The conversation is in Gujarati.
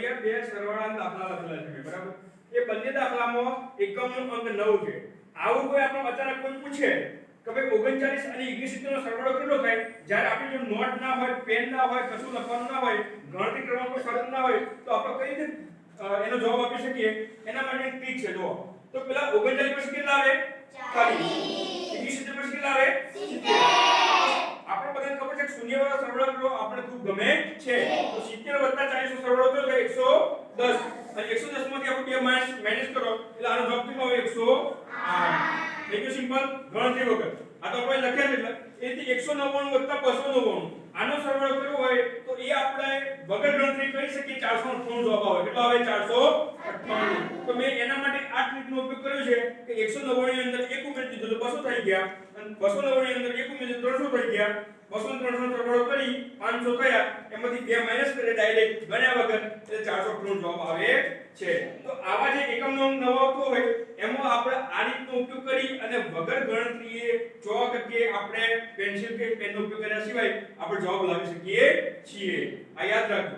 અહીંયા બે સરવાળાના દાખલા લખેલા છે બરાબર. એ બંને દાખલામાં એકમનો અંક 9 છે. આવું કોઈ આપણને અચાનક કોઈ પૂછે કે ભાઈ 39 અને 69 નો સરવાળો કેટલો થાય, જ્યારે આપણી જો નોટ ના હોય, પેન ના હોય, કશું લખવાનું ના હોય, ગણતરી કરવાનો કોઈ સાધન ના હોય, તો આપણે કઈ રીતે એનો જવાબ આપી શકીએ? એના માટે એક ટ્રીક છે. જો તો પેલા 39 પછી કેટલા આવે? 40. 69 પછી કેટલા આવે? 70. આપણે બધાને ખબર છે કે શૂન્યવાળો સરવાળો કરવો આપણે ખૂબ ગમે છે. તો 70 + 40 નો સરવાળો કેટલો થાય? 110. અને 110 માંથી આપણે 2 માઈનસ કરો એટલે આનો જવાબ કેટલો આવે? 108. થઈ ગયું સિમ્પલ, ગણતરી વગર. આ તો આપણે લખ્યા છે એટલે એથી 199 + 299. આનો સરવાળો કરવો હોય તો એ આપણે વગર ગણતરી કરી શકીએ. 498 જવાબ આવે. કેટલો આવે? 498. તો મેં એના માટે આ ટ્રીકનો ઉપયોગ કર્યો છે કે 199 ની અંદર 1 ઉમેરી દીધો તો 200 થઈ ગયા, અને 299 ની અંદર 1 ઉમેરી તો 300 થઈ ગયા. 200 300 સરવાળો કરી 500 થયા, એમાંથી 2 માઈનસ કરે ડાયરેક્ટ ગણ્યા વગર એટલે 498 જવાબ આવે છે. તો આવા જે એકમનો અંક નવો આવતો હોય એમાં આપણે આ રીતનો ઉપયોગ કરી અને વગર ગણતરીએ ચોક કે આપણે પેન્સિલ કે પેનનો ઉપયોગ કર્યા સિવાય આપણે જવાબ લાવી શકીએ છીએ. આ યાદ રાખજો.